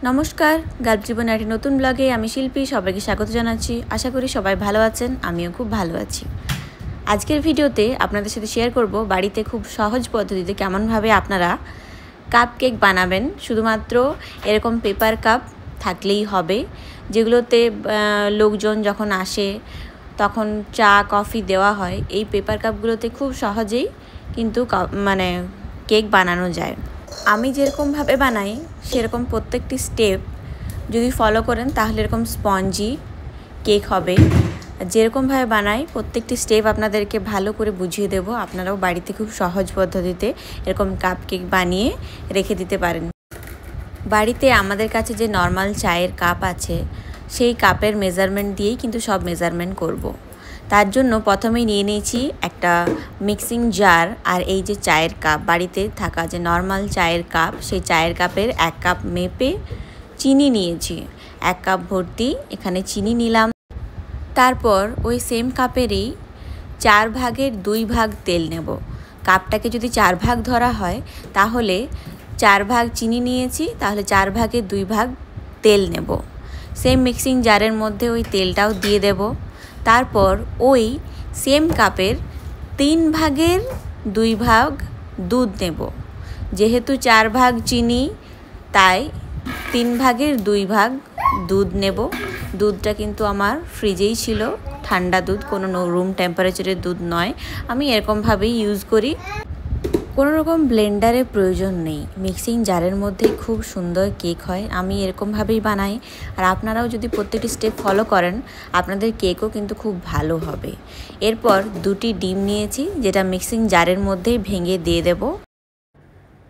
নমস্কার, গাল্প জীবনের একটি নতুন ব্লগে আমি শিল্পী সবাইকে স্বাগত জানাচ্ছি। আশা করি সবাই ভালো আছেন, আমিও খুব ভালো আছি। আজকের ভিডিওতে আপনাদের সাথে শেয়ার করব বাড়িতে খুব সহজ পদ্ধতিতে কেমনভাবে আপনারা কাপ কেক বানাবেন। শুধুমাত্র এরকম পেপার কাপ থাকলেই হবে, যেগুলোতে লোকজন যখন আসে তখন চা কফি দেওয়া হয়। এই পেপার কাপগুলোতে খুব সহজেই কিন্তু কেক বানানো যায়। আমি যেরকমভাবে বানাই সেরকম প্রত্যেকটি স্টেপ যদি ফলো করেন তাহলে এরকম স্পঞ্জি কেক হবে। যেরকমভাবে বানাই প্রত্যেকটি স্টেপ আপনাদেরকে ভালো করে বুঝিয়ে দেব। আপনারাও বাড়িতে খুব সহজ পদ্ধতিতে এরকম কাপ কেক বানিয়ে রেখে দিতে পারেন। বাড়িতে আমাদের কাছে যে নর্মাল চায়ের কাপ আছে সেই কাপের মেজারমেন্ট দিয়েই কিন্তু সব মেজারমেন্ট করব। তার জন্য প্রথমেই নিয়ে নিয়েছি একটা মিক্সিং জার, আর এই যে চায়ের কাপ, বাড়িতে থাকা যে নর্মাল চায়ের কাপ, সেই চায়ের কাপের 1 কাপ মেপে চিনি নিয়েছি। 1 কাপ ভর্তি এখানে চিনি নিলাম। তারপর ওই সেম কাপেরই 4 ভাগের 2 ভাগ তেল নেব। কাপটাকে যদি 4 ভাগ ধরা হয় তাহলে 4 ভাগ চিনি নিয়েছি, তাহলে 4 ভাগের 2 ভাগ তেল নেব। সেম মিক্সিং জারের মধ্যে ওই তেলটাও দিয়ে দেব। তারপর ওই সেম কাপের 3 ভাগের 2 ভাগ দুধ নেব। যেহেতু 4 ভাগ চিনি তাই 3 ভাগের 2 ভাগ দুধ নেব। দুধটা কিন্তু আমার ফ্রিজেই ছিল, ঠান্ডা দুধ, কোনো রুম টেম্পারেচারের দুধ নয়। আমি এরকমভাবেই ইউজ করি, কোনো রকম ব্লেন্ডারের প্রয়োজন নেই। মিক্সিং জারের মধ্যেই খুব সুন্দর কেক হয়। আমি এরকমভাবেই বানাই, আর আপনারাও যদি প্রত্যেকটি স্টেপ ফলো করেন আপনাদের কেকও কিন্তু খুব ভালো হবে। এরপর 2টি ডিম নিয়েছি, যেটা মিক্সিং জারের মধ্যেই ভেঙে দিয়ে দেব।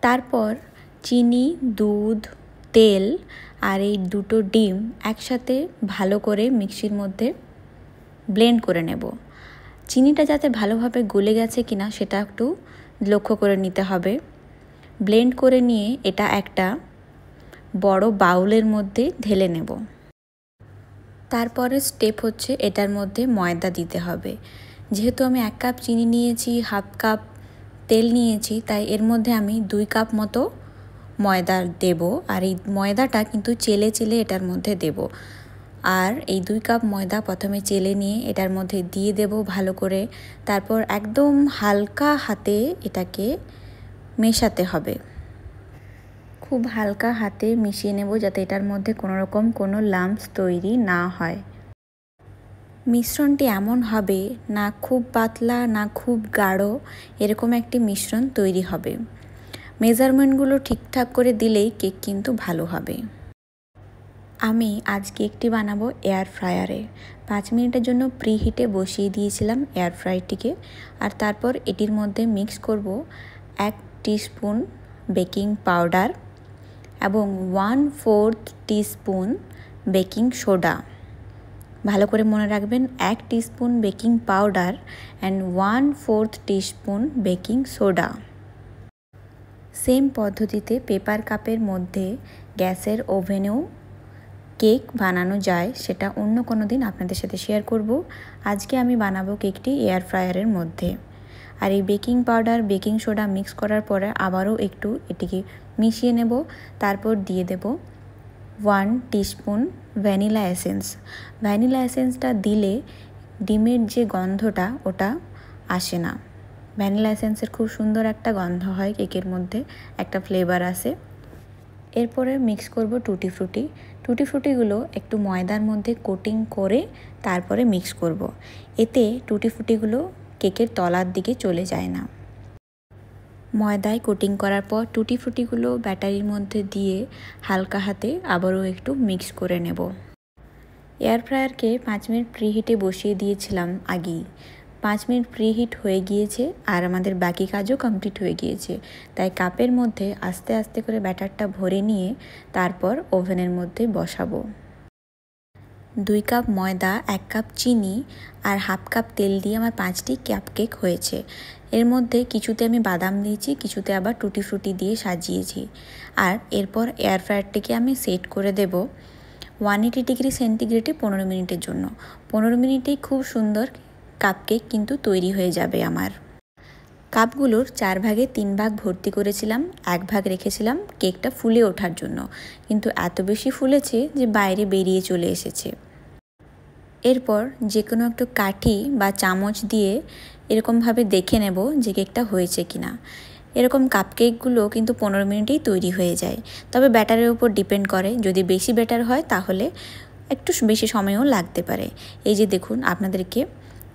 তারপর চিনি, দুধ, তেল আর এই 2টো ডিম একসাথে ভালো করে মিক্সির মধ্যে ব্লেন্ড করে নেব। চিনিটা যাতে ভালোভাবে গলে গেছে কিনা সেটা একটু লক্ষ্য করে নিতে হবে। ব্লেন্ড করে নিয়ে এটা একটা বড় বাউলের মধ্যে ঢেলে নেব। তারপরে স্টেপ হচ্ছে এটার মধ্যে ময়দা দিতে হবে। যেহেতু আমি 1 কাপ চিনি নিয়েছি, 1/2 কাপ তেল নিয়েছি, তাই এর মধ্যে আমি 2 কাপ মতো ময়দা দেব। আর এই ময়দাটা কিন্তু চেলে চেলে এটার মধ্যে দেব। আর এই 2 কাপ ময়দা প্রথমে চেলে নিয়ে এটার মধ্যে দিয়ে দেব ভালো করে। তারপর একদম হালকা হাতে এটাকে মেশাতে হবে। খুব হালকা হাতে মিশিয়ে নেব যাতে এটার মধ্যে কোনো লাম্পস তৈরি না হয়। মিশ্রণটি এমন হবে না খুব পাতলা না খুব গাঢ়, এরকম একটি মিশ্রণ তৈরি হবে। মেজারমেন্টগুলো ঠিকঠাক করে দিলেই কেক কিন্তু ভালো হবে। আমি আজ কেকটি বানাবো এয়ার ফ্রায়ারে। 5 মিনিটের জন্য প্রিহিটে বসিয়ে দিয়েছিলাম এয়ার ফ্রায়ারটিকে। আর তারপর এটির মধ্যে মিক্স করব 1 টিস্পুন বেকিং পাউডার এবং 1/4 টিস্পুন বেকিং সোডা। ভালো করে মনে রাখবেন, 1 teaspoon baking powder and 1/4 teaspoon baking soda. Same পদ্ধতিতে পেপার কাপের মধ্যে গ্যাসের ওভেনেও কেক বানানো যায়, সেটা অন্য কোনো দিন আপনাদের সাথে শেয়ার করব। আজকে আমি বানাবো কেকটি এয়ার ফ্রায়ারের মধ্যে। আর এই baking powder baking soda mix করার পরে আবারও একটু এটিকে মিশিয়ে নেব। তারপর দিয়ে দেব 1 টিস্পুন ভ্যানিলা এসেন্স। ভ্যানিলা এসেন্সটা দিলে ডিমের যে গন্ধটা ওটা আসে না। ভ্যানিলা এসেন্সের খুব সুন্দর একটা গন্ধ হয় কেকের মধ্যে, একটা ফ্লেভার আসে। এরপরে মিক্স করব টুটি ফ্রুটি। টুটি ফ্রুটিগুলো একটু ময়দার মধ্যে কোটিং করে তারপরে মিক্স করব। এতে টুটি ফ্রুটিগুলো কেকের তলার দিকে চলে যায় না। ময়দায় কোটিং করার পর টুটি ফ্রুটিগুলো ব্যাটারির মধ্যে দিয়ে হালকা হাতে আবারও একটু মিক্স করে নেব। এয়ার ফ্রায়ারকে 5 মিনিট প্রিহিটে বসিয়ে দিয়েছিলাম আগেই। 5 মিনিট প্রিহিট হয়ে গিয়েছে আর আমাদের বাকি কাজও কমপ্লিট হয়ে গিয়েছে। তাই কাপের মধ্যে আস্তে আস্তে করে ব্যাটারটা ভরে নিয়ে তারপর ওভেনের মধ্যে বসাবো। 2 কাপ ময়দা, 1 কাপ চিনি আর 1/2 কাপ তেল দিয়ে আমার 5টি কাপ কেক হয়েছে। এর মধ্যে কিছুতে আমি বাদাম দিয়েছি, কিছুতে আবার টুটি ফ্রুটি দিয়ে সাজিয়েছি। আর এরপর এয়ার ফ্রায়ারটিকে আমি সেট করে দেব 180 ডিগ্রি সেন্টিগ্রেডে 15 মিনিটের জন্য। 15 মিনিটেই খুব সুন্দর কাপ কেক কিন্তু তৈরি হয়ে যাবে আমার। কাপগুলোর 4 ভাগে 3 ভাগ ভর্তি করেছিলাম, 1 ভাগ রেখেছিলাম কেকটা ফুলে ওঠার জন্য, কিন্তু এত বেশি ফুলেছে যে বাইরে বেরিয়ে চলে এসেছে। এরপর যে কোনো একটু কাঠি বা চামচ দিয়ে এরকমভাবে দেখে নেব যে কেকটা হয়েছে কিনা। এরকম কাপকেকগুলো কিন্তু 15 মিনিটেই তৈরি হয়ে যায়, তবে ব্যাটারের উপর ডিপেন্ড করে, যদি বেশি ব্যাটার হয় তাহলে একটু বেশি সময়ও লাগতে পারে। এই যে দেখুন আপনাদেরকে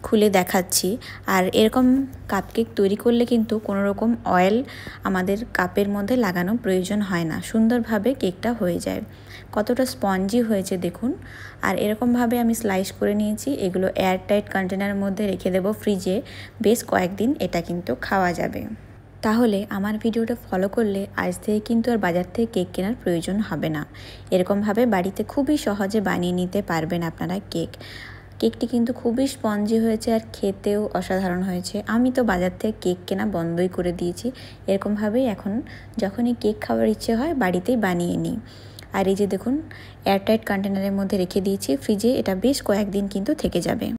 খুলে দেখাচ্ছি। আর এরকম কাপকেক তৈরি করলে কিন্তু কোনো রকম অয়েল আমাদের কাপের মধ্যে লাগানো প্রয়োজন হয় না, সুন্দরভাবে কেকটা হয়ে যায়। কতটা স্পঞ্জি হয়েছে দেখুন। আর এরকমভাবে আমি স্লাইস করে নিয়েছি, এগুলো এয়ারটাইট কন্টেনারের মধ্যে রেখে দেবো ফ্রিজে, বেশ কয়েকদিন এটা কিন্তু খাওয়া যাবে। তাহলে আমার ভিডিওটা ফলো করলে আজ থেকে কিন্তু আর বাজার থেকে কেক কেনার প্রয়োজন হবে না। এরকমভাবে বাড়িতে খুবই সহজে বানিয়ে নিতে পারবেন আপনারা কেকটি কিন্তু খুবই স্পঞ্জি হয়েছে আর খেতেও অসাধারণ হয়েছে। আমি তো বাজার থেকে কেক কেনা বন্ধই করে দিয়েছি, এরকমভাবেই এখন যখনই কেক খাওয়ার ইচ্ছে হয় বাড়িতেই বানিয়ে নিই। আর এই যে দেখুন এয়ারটাইট কন্টেনারের মধ্যে রেখে দিয়েছি ফ্রিজে, এটা বেশ কয়েকদিন কিন্তু থেকে যাবে।